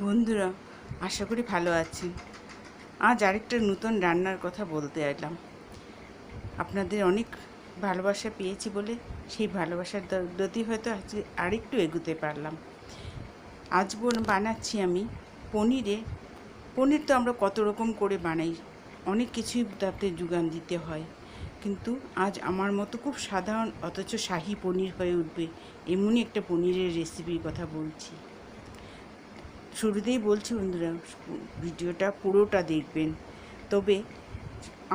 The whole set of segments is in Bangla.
বন্ধুরা, আশা করি ভালো আছেন। আজ আরেকটা নতুন রান্নার কথা বলতে এলাম। আপনাদের অনেক ভালোবাসা পেয়েছি বলে সেই ভালোবাসার দৌলতেই হয়তো আজ আরেকটু এগোতে পারলাম। আজ বানাচ্ছি আমি পনির তো আমরা কত রকম করে বানাই, অনেক কিছুই তাতে যোগান দিতে হয়, কিন্তু আজ আমার মতো খুব সাধারণ অথচ শাহী পনির হয়ে উঠবে এমনই একটা পনিরের রেসিপির কথা বলছি। শুরুতেই বলছি বন্ধুরা, ভিডিওটা পুরোটা দেখবেন, তবে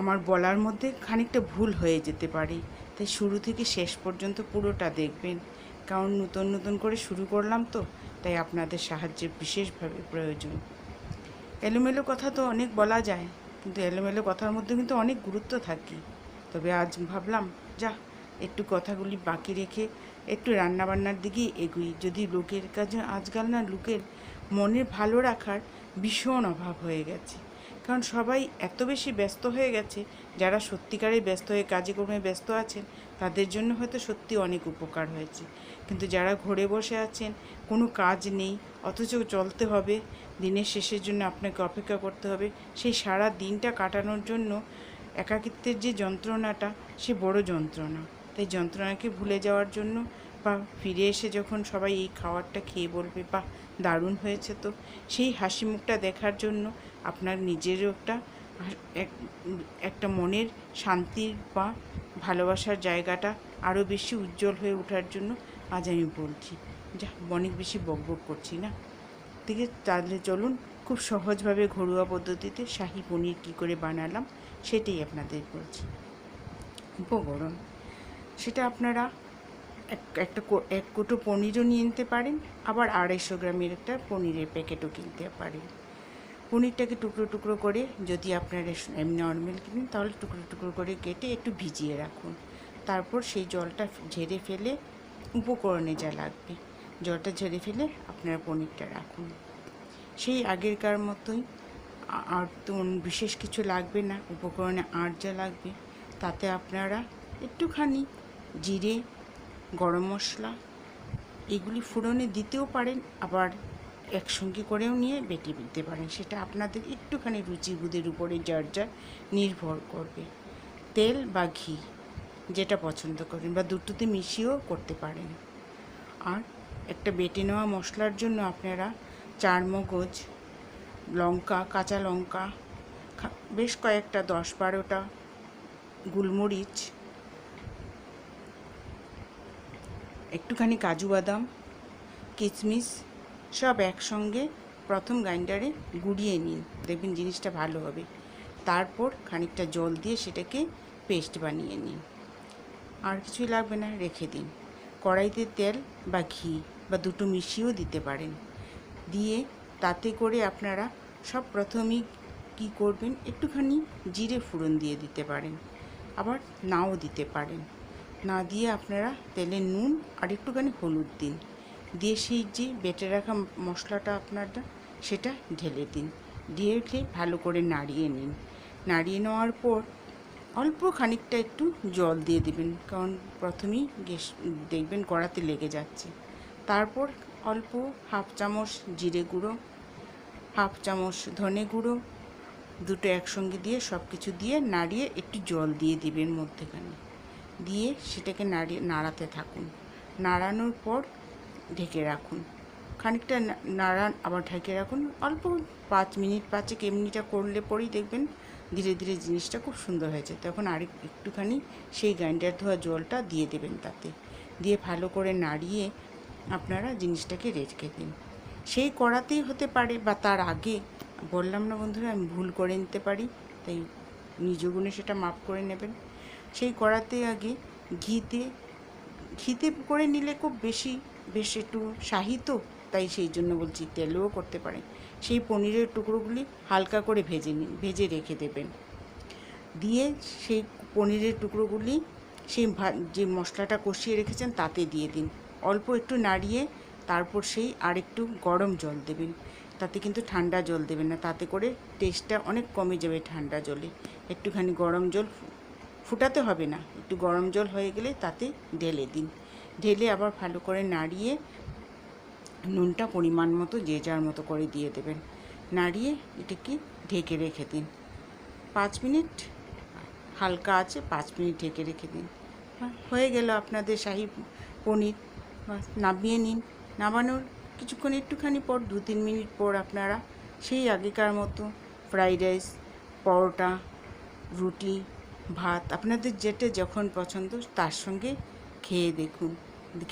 আমার বলার মধ্যে খানিকটা ভুল হয়ে যেতে পারে, তাই শুরু থেকে শেষ পর্যন্ত পুরোটা দেখবেন। কারণ নতুন নতুন করে শুরু করলাম তো, তাই আপনাদের সাহায্যের বিশেষভাবে প্রয়োজন। এলোমেলো কথা তো অনেক বলা যায়, কিন্তু এলোমেলো কথার মধ্যে কিন্তু অনেক গুরুত্ব থাকে। তবে আজ ভাবলাম একটু কথাগুলি বাকি রেখে একটু রান্নাবান্নার দিকেই এগুই। যদি লোকের কাছে আজকাল না, লোকের মনের ভালো রাখার ভীষণ অভাব হয়ে গেছে। কারণ সবাই এত বেশি ব্যস্ত হয়ে গেছে, যারা সত্যিকারের ব্যস্ত হয়ে কাজে কর্মে ব্যস্ত আছেন তাদের জন্য হয়তো সত্যি অনেক উপকার হয়েছে, কিন্তু যারা ঘরে বসে আছেন, কোনো কাজ নেই, অথচ চলতে হবে, দিনের শেষের জন্য আপনাকে অপেক্ষা করতে হবে, সেই সারা দিনটা কাটানোর জন্য একাকিত্বের যে যন্ত্রণাটা, সে বড় যন্ত্রণা। তাই যন্ত্রণাকে ভুলে যাওয়ার জন্য বা ফিরে এসে যখন সবাই এই খাবারটা খেয়ে বলবে বাহ দারুণ হয়েছে, তো সেই হাসি মুখটা দেখার জন্য আপনার নিজেরও একটা মনের শান্তির বা ভালোবাসার জায়গাটা আরও বেশি উজ্জ্বল হয়ে ওঠার জন্য আজ আমি বলছি। অনেক বেশি বকবক করছি না, তাহলে চলুন খুব সহজভাবে ঘরোয়া পদ্ধতিতে শাহী পনির কী করে বানালাম সেটাই আপনাদের বলছি। উপকরণ, সেটা আপনারা এক কোটো পনিরও নিয়ে নিতে পারেন, আবার 250 গ্রামের একটা পনিরের প্যাকেটও কিনতে পারেন। পনিরটাকে টুকরো টুকরো করে, যদি আপনারা এমনি নর্মাল কিনেন তাহলে টুকরো টুকরো করে কেটে একটু ভিজিয়ে রাখুন। তারপর সেই জলটা ঝেড়ে ফেলে, উপকরণে যা লাগবে জলটা ঝেড়ে ফেলে আপনারা পনিরটা রাখুন। সেই আগেরকার মতোই, আর তো বিশেষ কিছু লাগবে না। উপকরণে আর যা লাগবে তাতে আপনারা একটুখানি জিরে, গরম মশলা এগুলি ফোড়নে দিতেও পারেন, আবার একসঙ্গে করেও নিয়ে বেটে দিতে পারেন, সেটা আপনাদের একটুখানি রুচিবোধের উপরে যার যা নির্ভর করবে। তেল বা ঘি যেটা পছন্দ করেন, বা দুটোতে মিশিয়েও করতে পারেন। আর একটা বেটে নেওয়া মশলার জন্য আপনারা 4 মগজ, লঙ্কা, কাঁচা লঙ্কা, বেশ কয়েকটা 10-12টা গোলমরিচ, একটুখানি কাজু বাদাম, কিশমিশ সব একসঙ্গে প্রথম গ্রাইন্ডারে গুঁড়িয়ে নিন, দেখবেন জিনিসটা ভালো হবে। তারপর খানিকটা জল দিয়ে সেটাকে পেস্ট বানিয়ে নিন। আর কিছুই লাগবে না, রেখে দিন। কড়াইতে তেল বা ঘি বা দুটো মিশিয়েও দিতে পারেন। দিয়ে তাতে করে আপনারা সব প্রথমেই কী করবেন, একটুখানি জিরে ফোড়ন দিয়ে দিতে পারেন, আবার নাও দিতে পারেন। না দিয়ে আপনারা তেলে নুন আর একটুখানি হলুদ দিন, দিয়ে সেই যে বেটে রাখা মশলাটা আপনারটা সেটা ঢেলে দিন। দিয়ে ভালো করে নাড়িয়ে নিন। নাড়িয়ে নেওয়ার পর অল্প খানিকটা একটু জল দিয়ে দেবেন, কারণ প্রথমেই দেখবেন কড়াতে লেগে যাচ্ছে। তারপর অল্প 1/2 চামচ জিরে গুঁড়ো, 1/2 চামচ ধনে গুঁড়ো, দুটো একসঙ্গে দিয়ে সব কিছু দিয়ে নাড়িয়ে একটু জল দিয়ে দিবেন মধ্যেখানে, দিয়ে সেটাকে নাড়াতে থাকুন। নাড়ানোর পর ঢেকে রাখুন, খানিকটা নাড়ান, আবার ঢেকে রাখুন অল্প 5 মিনিট। 5 এমনিটা করলে পরেই দেখবেন ধীরে ধীরে জিনিসটা খুব সুন্দর হয়েছে। তখন একটুখানি সেই গ্রাইন্ডার ধোয়া জলটা দিয়ে দেবেন, তাতে দিয়ে ভালো করে নাড়িয়ে আপনারা জিনিসটাকে রেখে দিন। সেই কড়াতেই হতে পারে বা তার আগে, বললাম না বন্ধুরা আমি ভুল করে নিতে পারি, তাই নিজ গুণে সেটা মাপ করে নেবেন। সেই কড়াতে আগে ঘিতে করে নিলে খুব বেশ একটু শাহী তো, তাই সেই জন্য বলছি তেলেও করতে পারেন। সেই পনিরের টুকরোগুলি হালকা করে ভেজে রেখে দেবেন। দিয়ে সেই পনিরের টুকরোগুলি সেই যে মশলাটা কষিয়ে রেখেছেন তাতে দিয়ে দিন, অল্প একটু নাড়িয়ে তারপর সেই আরেকটু গরম জল দেবেন। তাতে কিন্তু ঠান্ডা জল দেবেন না, তাতে করে টেস্টটা অনেক কমে যাবে ঠান্ডা জলে। একটুখানি গরম জল, ফুটাতে হবে না, একটু গরম জল হয়ে গেলে তাতে ঢেলে দিন। ঢেলে আবার ভালো করে নাড়িয়ে নুনটা পরিমাণ মতো যে যার মতো করে দিয়ে দেবেন। নাড়িয়ে এটাকে ঢেকে রেখে দিন 5 মিনিট, হালকা আছে 5 মিনিট ঢেকে রেখে দিন। হয়ে গেল আপনাদের শাহী পনির। নামিয়ে নিন। নামানোর কিছুক্ষণ একটুখানি পর 2-3 মিনিট পর আপনারা সেই আগেকার মতো ফ্রাইড রাইস, পরোটা, রুটি, ভাত আপনাদের যেটা যখন পছন্দ তার সঙ্গে খেয়ে দেখুন।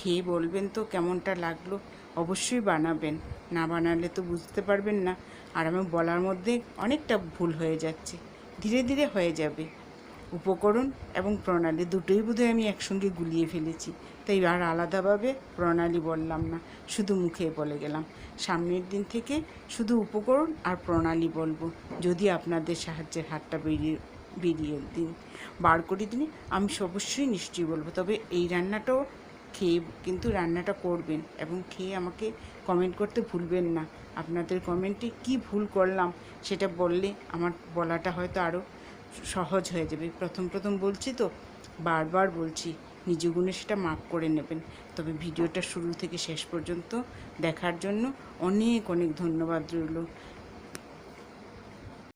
খেয়ে বলবেন তো কেমনটা লাগলো। অবশ্যই বানাবেন, না বানালে তো বুঝতে পারবেন না। আর আমার বলার মধ্যে অনেকটা ভুল হয়ে যাচ্ছে, ধীরে ধীরে হয়ে যাবে। উপকরণ এবং প্রণালী দুটোই বোধহয় আমি একসঙ্গে গুলিয়ে ফেলেছি, তাই আর আলাদাভাবে প্রণালী বললাম না, শুধু মুখে বলে গেলাম। সামনের দিন থেকে শুধু উপকরণ আর প্রণালী বলবো, যদি আপনাদের সাহায্যের হাতটা বেরিয়ে দিন বার করে দিন। আমি অবশ্যই নিশ্চয়ই বলবো। তবে এই রান্নাটাও খেয়ে কিন্তু রান্নাটা করবেন এবং খেয়ে আমাকে কমেন্ট করতে ভুলবেন না। আপনাদের কমেন্টে কি ভুল করলাম সেটা বললে আমার বলাটা হয়তো আরও সহজ হয়ে যাবে। প্রথম প্রথম বলছি তো, বারবার বলছি, নিজ গুণে সেটা মাপ করে নেবেন। তবে ভিডিওটা শুরু থেকে শেষ পর্যন্ত দেখার জন্য অনেক অনেক ধন্যবাদ রইল।